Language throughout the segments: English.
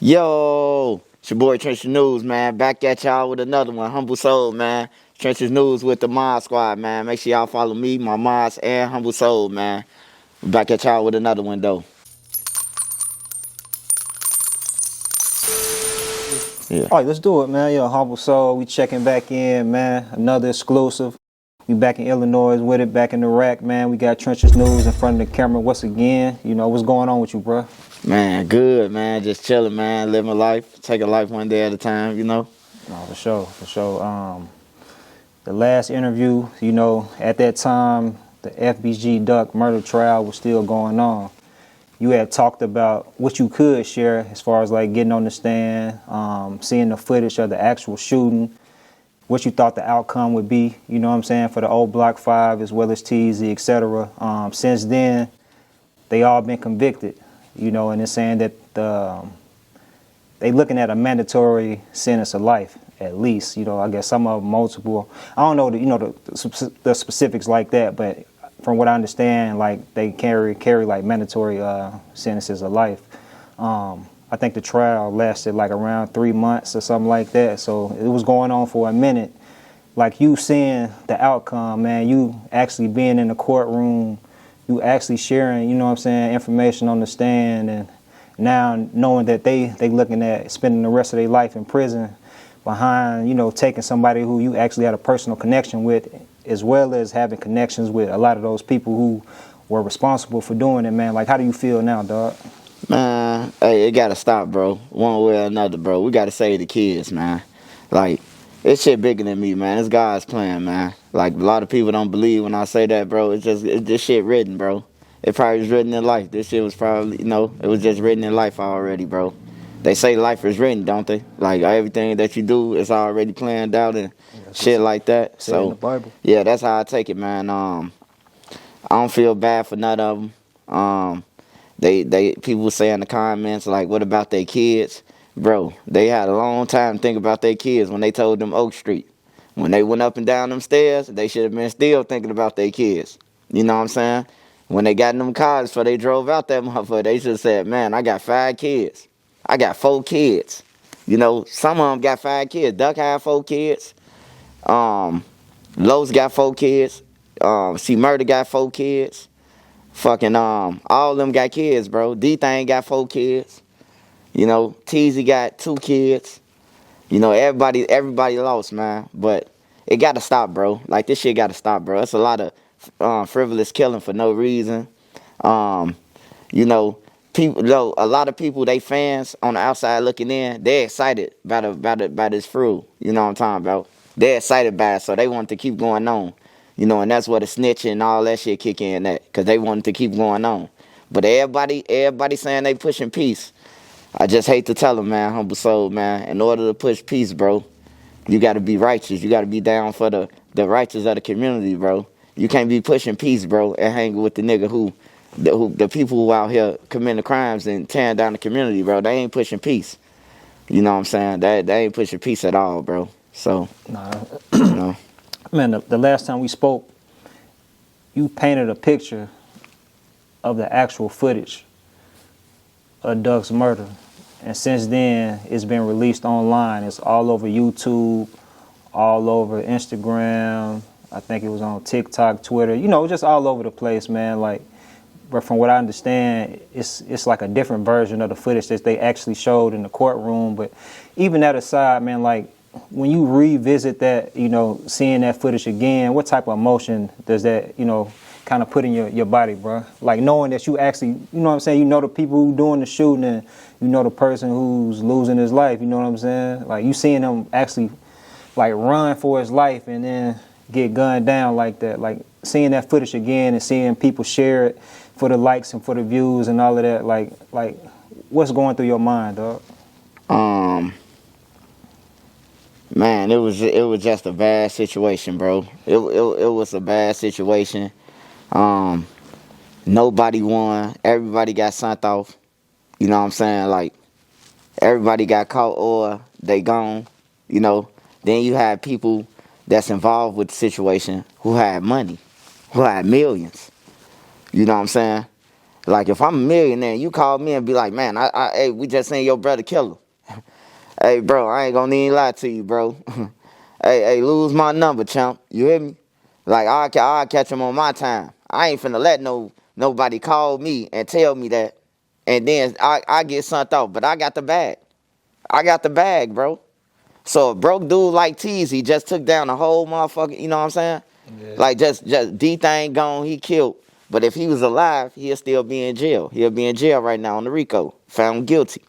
Yo, it's your boy Trenches News, man. Back at y'all with another one. Humble Soul, man. Trenches News with the Mod Squad, man. Make sure y'all follow me, my mods, and Humble Soul, man. Back at y'all with another one, though. Yeah. All right, let's do it, man. Yo, Humble Soul, we checking back in, man. Another exclusive. We back in Illinois with it, back in the rack, man. We got Trenches News in front of the camera once again. You know, what's going on with you, bro? Man, good, man. Just chilling, man. Living life. Taking life one day at a time, you know. No, for sure, for sure. The last interview, you know, at that time, the FBG Duck murder trial was still going on. You had talked about what you could share as far as like getting on the stand, seeing the footage of the actual shooting, what you thought the outcome would be, you know what I'm saying, for the old Block 5 as well as Teezy, etc. Since then, they all been convicted, you know, and it's saying that they looking at a mandatory sentence of life, at least. You know, I guess some of them multiple. I don't know, the specifics like that, but from what I understand, like they carry like mandatory sentences of life. I think the trial lasted like around 3 months or something like that. So it was going on for a minute. Like you seeing the outcome, man, you actually being in the courtroom, you actually sharing, you know what I'm saying, information on the stand, and now knowing that they looking at spending the rest of their life in prison behind, you know, taking somebody who you actually had a personal connection with, as well as having connections with a lot of those people who were responsible for doing it, man. Like, how do you feel now, dog? Man, hey, it gotta stop, bro. One way or another, bro. We gotta save the kids, man. Like, it's shit bigger than me, man. It's God's plan, man. Like, a lot of people don't believe when I say that, bro. It's this shit written, bro. It probably was written in life. This shit was probably, it was just written in life already, bro. They say life is written, don't they? Like, everything that you do is already planned out and shit like that. Say in the So, Bible. yeah, that's how I take it, man. I don't feel bad for none of them. They people say in the comments, like, what about their kids? Bro, they had a long time to think about their kids when they told them Oak Street. When they went up and down them stairs, they should have been still thinking about their kids. You know what I'm saying? When they got in them cars before they drove out that motherfucker, they should have said, man, I got 5 kids. I got 4 kids. You know, some of them got 5 kids. Duck had 4 kids. Lowe's got 4 kids. C Murder got 4 kids. Fucking all of them got kids, bro. D-Thing got 4 kids. You know, Teezy got 2 kids. You know, everybody lost, man. But it gotta stop, bro. Like, this shit gotta stop, bro. It's a lot of frivolous killing for no reason. You know, people, though, a lot of people, they fans on the outside looking in, they're excited about this fruit. You know what I'm talking about? They're excited by it, so they want to keep going on. You know, and that's where the snitching and all that shit kick in at, because they wanted to keep going on. But everybody saying they pushing peace. I just hate to tell them, man, Humble Soul, man, in order to push peace, bro, you got to be righteous. You got to be down for the righteous of the community, bro. You can't be pushing peace, bro, and hanging with the nigga the people who out here committing crimes and tearing down the community, bro. They ain't pushing peace. You know what I'm saying? They ain't pushing peace at all, bro. So, Nah. you know. Man, the last time we spoke, you painted a picture of the actual footage of Duck's murder. And since then, it's been released online. It's all over YouTube, all over Instagram. I think it was on TikTok, Twitter. You know, just all over the place, man. Like, but from what I understand, it's like a different version of the footage that they actually showed in the courtroom. But even that aside, man, like, when you revisit that, you know, seeing that footage again, what type of emotion does that, you know, kind of put in your body, bro? Like, knowing that you actually, you know what I'm saying, you know the people who doing the shooting, and you know the person who's losing his life, you know what I'm saying? Like, you seeing him actually, like, run for his life and then get gunned down like that. Like, seeing that footage again and seeing people share it for the likes and for the views and all of that, like what's going through your mind, dog? Man, it was just a bad situation, bro. It was a bad situation. Nobody won. Everybody got sent off. You know what I'm saying? Like, everybody got caught or they gone. You know. Then you had people that's involved with the situation who had money, who had millions. You know what I'm saying? Like, if I'm a millionaire, you call me and be like, man, hey, we just seen your brother kill him. Hey, bro, I ain't gonna even lie to you, bro. Hey, lose my number, champ. You hear me? Like, I'll catch him on my time. I ain't finna let nobody call me and tell me that. And then I get sent off. But I got the bag. I got the bag, bro. So a broke dude like Teezy just took down the whole motherfucker, you know what I'm saying? Yeah. Like, just D-Thing gone, he killed. But if he was alive, he'll still be in jail. He'll be in jail right now on the RICO, found guilty.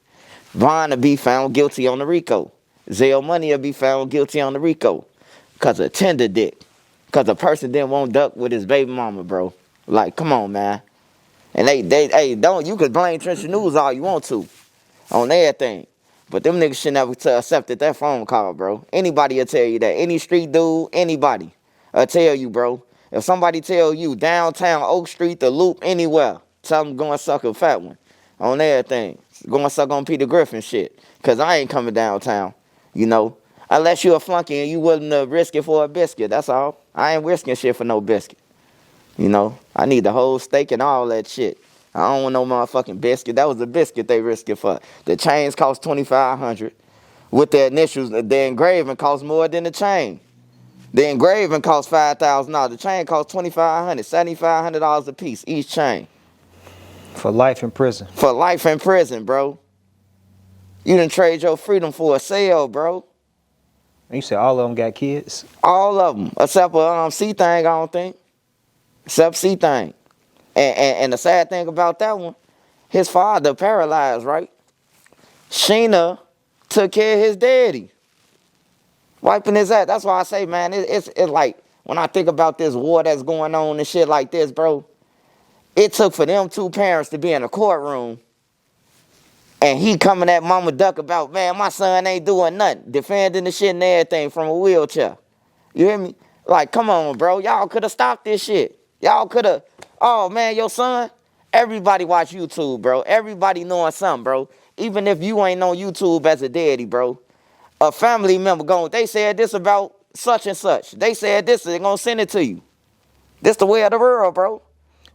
Vaughn will be found guilty on the RICO. Zell Money will be found guilty on the RICO. Because of tender dick. Because a person didn't want duck with his baby mama, bro. Like, come on, man. And hey, don't, you could blame Trench News all you want to on everything. But them niggas should never accepted that phone call, bro. Anybody will tell you that. Any street dude, anybody will tell you, bro. If somebody tell you downtown, Oak Street, the Loop, anywhere, tell them go and suck a fat one on everything. Go and suck on Peter Griffin shit. Because I ain't coming downtown, you know. Unless you a flunky and you willing to risk it for a biscuit, that's all. I ain't risking shit for no biscuit. You know, I need the whole steak and all that shit. I don't want no motherfucking biscuit. That was the biscuit they risked it for. The chains cost $2,500. With the initials, the engraving cost more than the chain. The engraving cost $5,000. The chain cost $2,500, $7,500 a piece, each chain. For life in prison. For life in prison, bro. You done trade your freedom for a sale, bro. And you said all of them got kids? All of them, except for C-Thing, I don't think. Except C-Thing. And the sad thing about that one, his father paralyzed, right? Sheena took care of his daddy. Wiping his ass. That's why I say, man, it's like, when I think about this war that's going on and shit like this, bro, it took for them two parents to be in a courtroom and he coming at Mama Duck about, man, my son ain't doing nothing, defending the shit and everything from a wheelchair. You hear me? Like, come on, bro. Y'all could have stopped this shit. Y'all could have, oh, man, your son, everybody watch YouTube, bro. Everybody knowing something, bro. Even if you ain't on YouTube as a daddy, bro. A family member going, they said this about such and such. They said this, they're going to send it to you. This the way of the world, bro.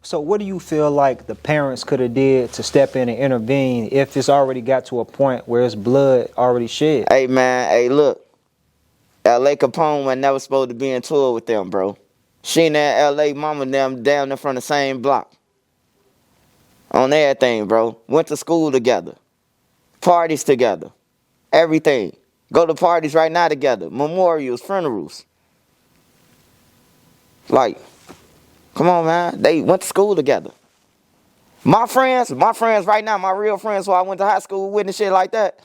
So what do you feel like the parents could have did to step in and intervene if it's already got to a point where it's blood already shed? Hey, man, hey, look. L.A. Capone was never supposed to be in tour with them, bro. She and that L.A. mama and them down there from the same block. On everything, bro. Went to school together. Parties together. Everything. Go to parties right now together. Memorials, funerals. Like, come on, man. They went to school together. My friends right now, my real friends who I went to high school with and shit like that,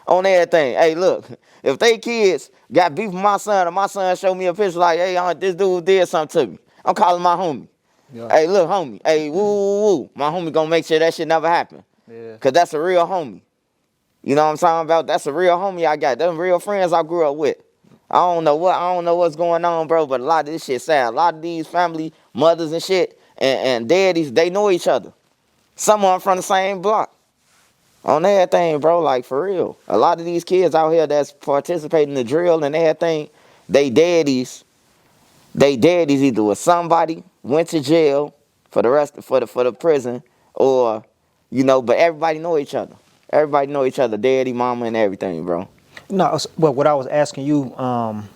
on everything. Hey, look, if they kids got beef with my son, or my son showed me a picture like, hey, this dude did something to me, I'm calling my homie. Yeah. Hey, look, homie. Hey, woo. My homie gonna make sure that shit never happen. Yeah. Because that's a real homie. You know what I'm talking about? That's a real homie I got. Them real friends I grew up with. I don't know what's going on, bro, but a lot of this shit sad. A lot of these family mothers and shit and daddies, they know each other. Some of them from the same block. On everything, bro, like for real. A lot of these kids out here that's participating in the drill and everything, they daddies either with somebody, went to jail for the prison, or, you know, but everybody know each other. Everybody know each other, daddy, mama, and everything, bro. No, well, what I was asking you, on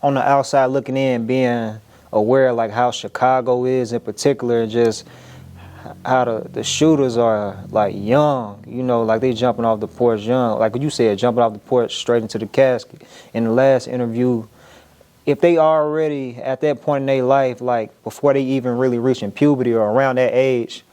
the outside looking in, being aware like how Chicago is in particular, and just how the shooters are like young, you know, like they jumping off the porch young, like what you said, jumping off the porch straight into the casket. In the last interview, if they already at that point in their life, like before they even really reaching puberty or around that age,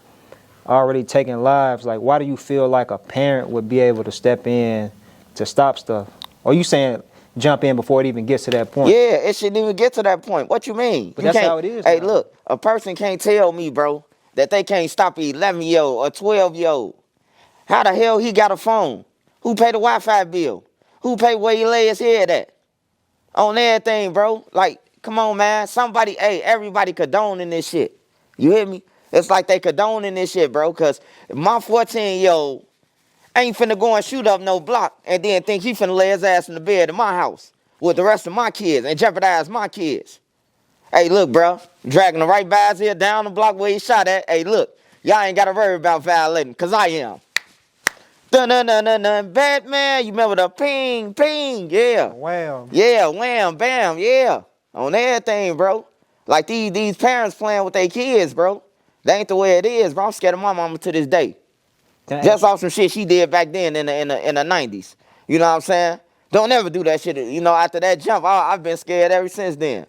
already taking lives, like why do you feel like a parent would be able to step in to stop stuff? Or you saying jump in before it even gets to that point? Yeah, it shouldn't even get to that point. What you mean? But that's how it is. Hey, now. Look, a person can't tell me, bro, that they can't stop an 11-year-old or 12-year-old. How the hell he got a phone? Who paid the Wi-Fi bill? Who paid where he lay his head at? On everything, bro. Like, come on, man. Somebody, everybody condoning this shit. You hear me? It's like they condoning this shit, bro, because my 14-year-old ain't finna go and shoot up no block and then think he finna lay his ass in the bed in my house with the rest of my kids and jeopardize my kids. Hey, look, bro, dragging the right by his here down the block where he shot at. Hey, look, Y'all ain't gotta worry about violating, cause I am. Dun dun dun dun dun. Batman, you remember the ping, ping, yeah. Wow. Yeah, wham, bam, yeah. On everything, bro. Like these parents playing with their kids, bro. That ain't the way it is, bro. I'm scared of my mama to this day. Dang. Just off some shit she did back then in the 90s. You know what I'm saying? Don't ever do that shit. You know, after that jump, I've been scared ever since then.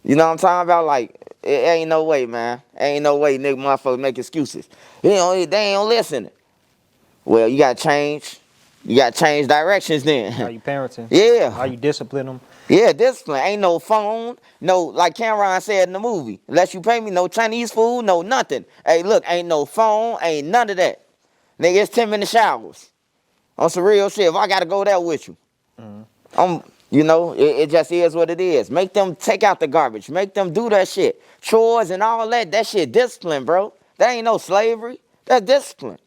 You know what I'm talking about? Like, it ain't no way, man. Ain't no way nigga motherfuckers make excuses. You know, they ain't listening. Well, you gotta change. You gotta change directions then. How you parenting? Yeah. How you discipline them? Yeah, discipline. Ain't no phone. No, like Cameron said in the movie. Unless you pay me, no Chinese food, no nothing. Hey, look, ain't no phone, ain't none of that. Nigga, it's 10-minute showers. On some real shit. If I gotta go there with you. You know, it just is what it is. Make them take out the garbage. Make them do that shit. Chores and all that. That shit discipline, bro. That ain't no slavery. That's discipline.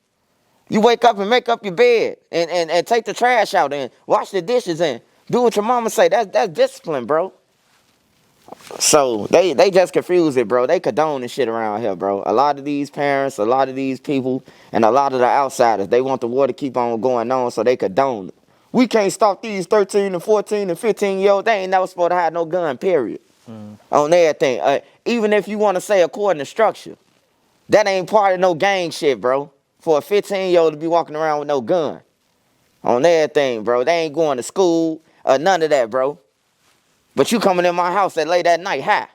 You wake up and make up your bed and take the trash out and wash the dishes and do what your mama say. That's discipline, bro. So they just confuse it, bro. They condone this shit around here, bro. A lot of these parents, a lot of these people, and a lot of the outsiders, they want the war to keep on going on, so they condone it. We can't stop these 13 and 14 and 15-year-olds. They ain't never supposed to have no gun, period. On everything. Even if you want to say according to structure, that ain't part of no gang shit, bro. For a 15-year-old to be walking around with no gun. On everything, bro. They ain't going to school or none of that, bro. But you coming in my house at late at night, how?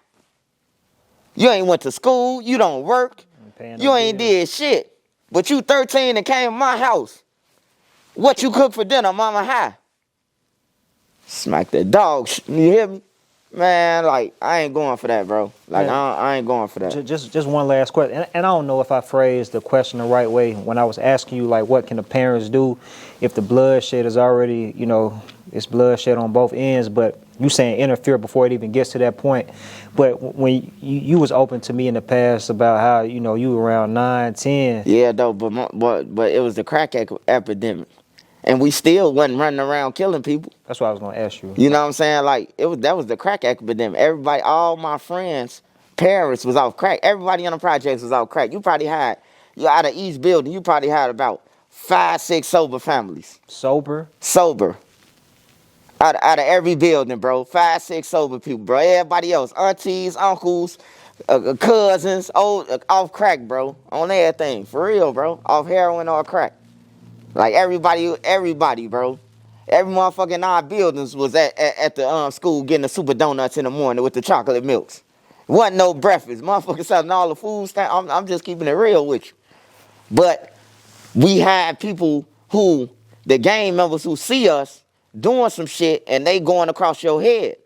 You ain't went to school. You don't work. You ain't did shit. But you 13 and came to my house. What you cook for dinner, mama, how? Smack the dog. You hear me? Man, like, I ain't going for that, bro. Like, I ain't going for that. Just one last question. And I don't know if I phrased the question the right way when I was asking you, like, what can the parents do if the bloodshed is already, you know, it's bloodshed on both ends, but you saying interfere before it even gets to that point. But when you was open to me in the past about how, you know, you were around 9, 10. Yeah, though, but it was the crack epidemic. And we still wasn't running around killing people. That's what I was gonna ask you. You know what I'm saying? Like, that was the crack epidemic. Everybody, all my friends' parents was off crack. Everybody on the projects was off crack. You probably had, out of each building, you probably had about 5, 6 sober families. Sober? Sober. Out of every building, bro. 5, 6 sober people, bro. Everybody else, aunties, uncles, cousins, off crack, bro. On everything. For real, bro. Off heroin or crack. Like, everybody, bro. Every motherfucker in our buildings was at the school getting the super donuts in the morning with the chocolate milks. Wasn't no breakfast. Motherfuckers selling all the food stamps. I'm just keeping it real with you. But we had people who, the gang members who see us doing some shit and they going across your head.